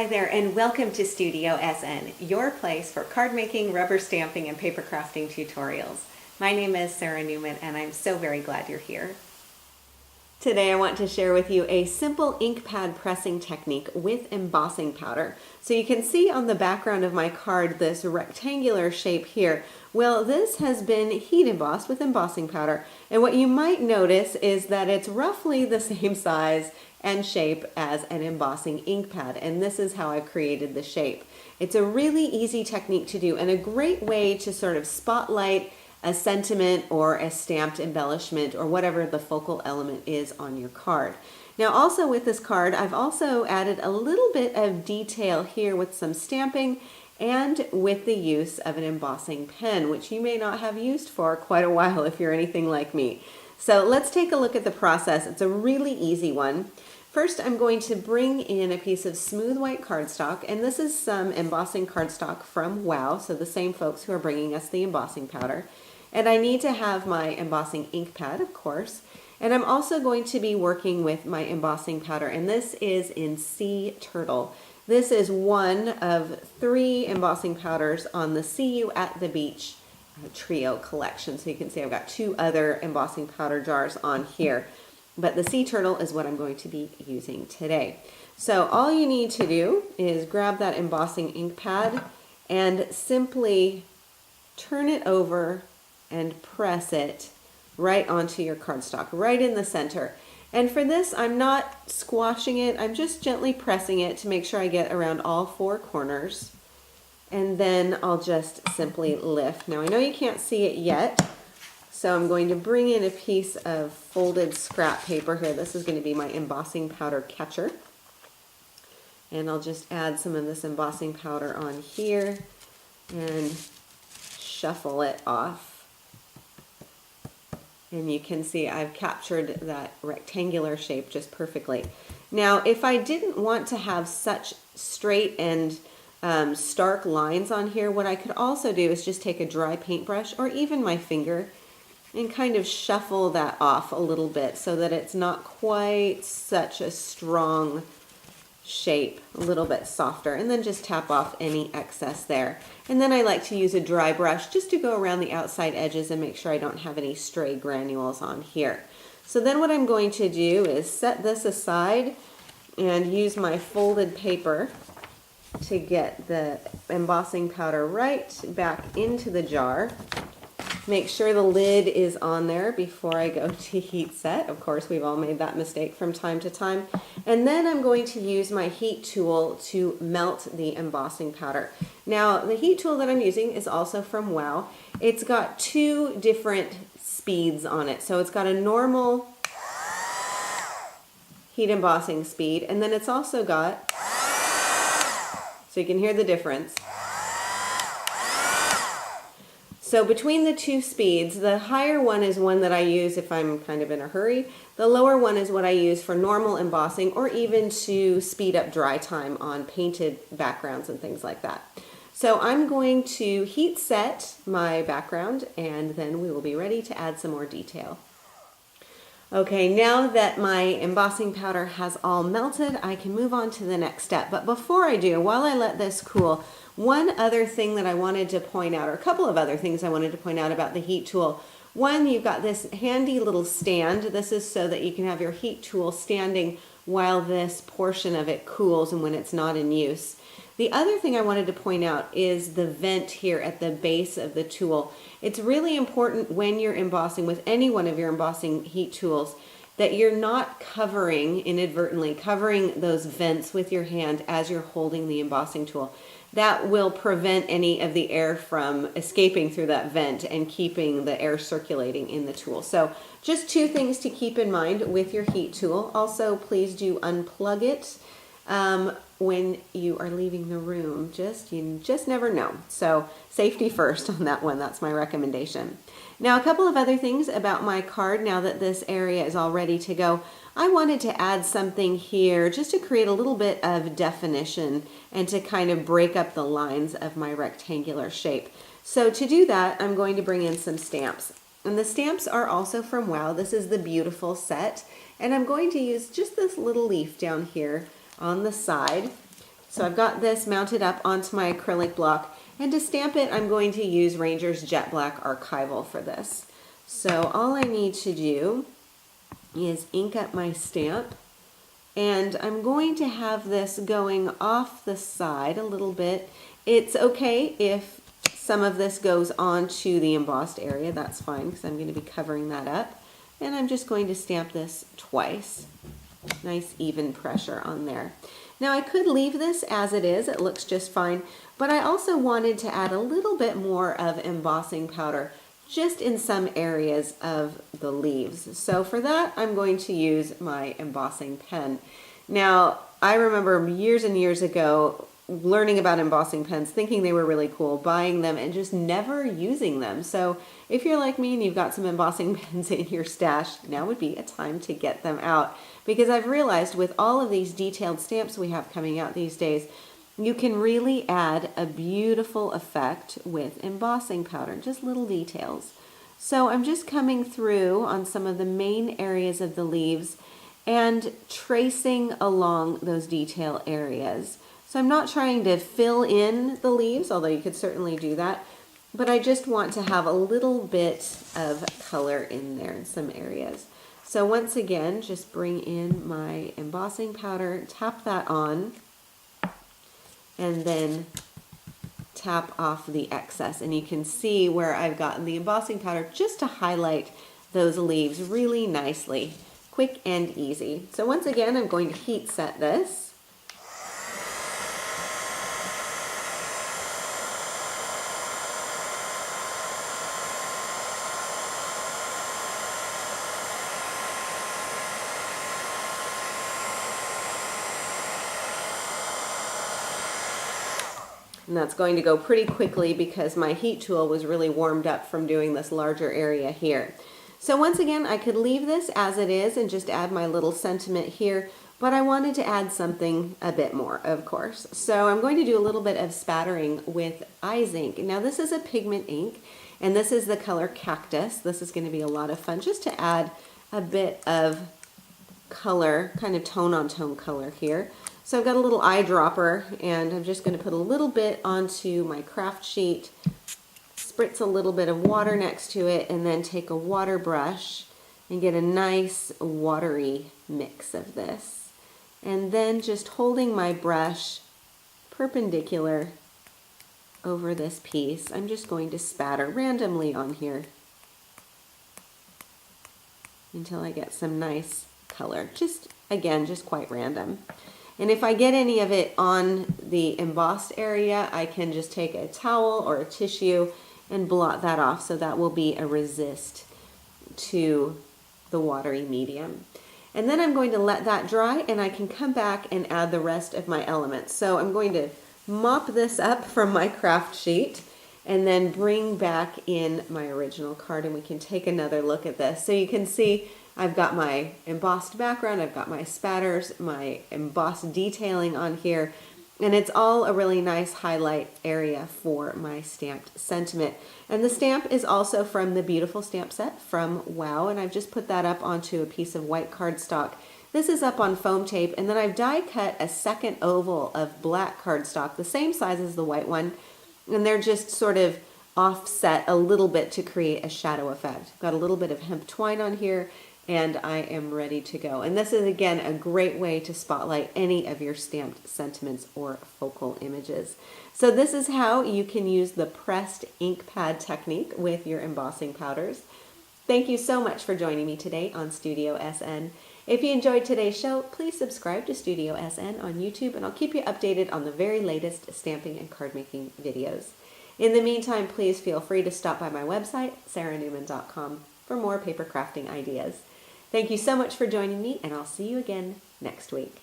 Hi there, and welcome to Studio SN, your place for card making, rubber stamping, and paper crafting tutorials. My name is Sara Naumann, and I'm so very glad you're here. Today I want to share with you a simple ink pad pressing technique with embossing powder. So you can see on the background of my card this rectangular shape here. Well, this has been heat embossed with embossing powder, and what you might notice is that it's roughly the same size and shape as an embossing ink pad, and this is how I've created the shape. It's a really easy technique to do and a great way to sort of spotlight a sentiment or a stamped embellishment or whatever the focal element is on your card. Now also with this card, I've also added a little bit of detail here with some stamping and with the use of an embossing pen, which you may not have used for quite a while if you're anything like me. So let's take a look at the process. It's a really easy one. First, I'm going to bring in a piece of smooth white cardstock, and this is some embossing cardstock from WOW, so the same folks who are bringing us the embossing powder. And I need to have my embossing ink pad, of course. And I'm also going to be working with my embossing powder, and this is in Sea Turtle. This is one of 3 embossing powders on the See You at the Beach trio collection. So you can see I've got 2 other embossing powder jars on here. But the Sea Turtle is what I'm going to be using today. So all you need to do is grab that embossing ink pad and simply turn it over and press it right onto your cardstock, right in the center. And for this, I'm not squashing it, I'm just gently pressing it to make sure I get around all 4 corners. And then I'll just simply lift. Now I know you can't see it yet, so I'm going to bring in a piece of folded scrap paper here. This is going to be my embossing powder catcher. And I'll just add some of this embossing powder on here and shuffle it off. And you can see I've captured that rectangular shape just perfectly. Now, if I didn't want to have such straight and stark lines on here, what I could also do is just take a dry paintbrush or even my finger and kind of shuffle that off a little bit so that it's not quite such a strong shape, a little bit softer, and then just tap off any excess there. And then I like to use a dry brush just to go around the outside edges and make sure I don't have any stray granules on here. So then what I'm going to do is set this aside and use my folded paper to get the embossing powder right back into the jar. Make sure the lid is on there before I go to heat set. Of course, we've all made that mistake from time to time. And then I'm going to use my heat tool to melt the embossing powder. Now, the heat tool that I'm using is also from WOW. It's got 2 different speeds on it. So it's got a normal heat embossing speed, and then it's also got, so you can hear the difference. So between the 2 speeds, the higher one is one that I use if I'm kind of in a hurry. The lower one is what I use for normal embossing or even to speed up dry time on painted backgrounds and things like that. So I'm going to heat set my background and then we will be ready to add some more detail. Okay, now that my embossing powder has all melted, I can move on to the next step. But before I do, while I let this cool, one other thing that I wanted to point out, or a couple of other things I wanted to point out about the heat tool. One, you've got this handy little stand. This is so that you can have your heat tool standing while this portion of it cools and when it's not in use. The other thing I wanted to point out is the vent here at the base of the tool. It's really important when you're embossing with any one of your embossing heat tools that you're not inadvertently covering those vents with your hand as you're holding the embossing tool. That will prevent any of the air from escaping through that vent and keeping the air circulating in the tool. So just 2 things to keep in mind with your heat tool. Also, please do unplug it when you are leaving the room. You just never know. So safety first on that one. That's my recommendation. Now, a couple of other things about my card now that this area is all ready to go. I wanted to add something here just to create a little bit of definition and to kind of break up the lines of my rectangular shape. So to do that, I'm going to bring in some stamps. And the stamps are also from WOW. This is the Beautiful set. And I'm going to use just this little leaf down here on the side. So I've got this mounted up onto my acrylic block, and to stamp it, I'm going to use Ranger's Jet Black Archival for this. So all I need to do is ink up my stamp, and I'm going to have this going off the side a little bit. It's okay if some of this goes onto the embossed area, that's fine, because I'm going to be covering that up. And I'm just going to stamp this twice. Nice even pressure on there. Now I could leave this as it is, it looks just fine, but I also wanted to add a little bit more of embossing powder just in some areas of the leaves. So for that, I'm going to use my embossing pen. Now, I remember years and years ago learning about embossing pens, thinking they were really cool, buying them and just never using them. So if you're like me and you've got some embossing pens in your stash, now would be a time to get them out. Because I've realized with all of these detailed stamps we have coming out these days, you can really add a beautiful effect with embossing powder, just little details. So I'm just coming through on some of the main areas of the leaves and tracing along those detail areas. So I'm not trying to fill in the leaves, although you could certainly do that, but I just want to have a little bit of color in there in some areas. So once again, just bring in my embossing powder, tap that on, and then tap off the excess. And you can see where I've gotten the embossing powder just to highlight those leaves really nicely, quick and easy. So once again, I'm going to heat set this. And that's going to go pretty quickly because my heat tool was really warmed up from doing this larger area here. So once again, I could leave this as it is and just add my little sentiment here, but I wanted to add something a bit more, of course. So I'm going to do a little bit of spattering with Eyes ink. Now this is a pigment ink, and this is the color Cactus. This is going to be a lot of fun just to add a bit of color, kind of tone on tone color here. So I've got a little eyedropper, and I'm just going to put a little bit onto my craft sheet, spritz a little bit of water next to it, and then take a water brush and get a nice watery mix of this. And then just holding my brush perpendicular over this piece, I'm just going to spatter randomly on here until I get some nice color. Just, again, just quite random. And if I get any of it on the embossed area, I can just take a towel or a tissue and blot that off, so that will be a resist to the watery medium. And then I'm going to let that dry, and I can come back and add the rest of my elements. So I'm going to mop this up from my craft sheet and then bring back in my original card, and we can take another look at this. So you can see I've got my embossed background, I've got my spatters, my embossed detailing on here, and it's all a really nice highlight area for my stamped sentiment. And the stamp is also from the beautiful stamp set from Wow, and I've just put that up onto a piece of white cardstock. This is up on foam tape, and then I've die cut a second oval of black cardstock, the same size as the white one, and they're just sort of offset a little bit to create a shadow effect. Got a little bit of hemp twine on here, and I am ready to go. And this is, again, a great way to spotlight any of your stamped sentiments or focal images. So this is how you can use the pressed ink pad technique with your embossing powders. Thank you so much for joining me today on Studio SN. If you enjoyed today's show, please subscribe to Studio SN on YouTube, and I'll keep you updated on the very latest stamping and card making videos. In the meantime, please feel free to stop by my website, saranaumann.com, for more paper crafting ideas. Thank you so much for joining me, and I'll see you again next week.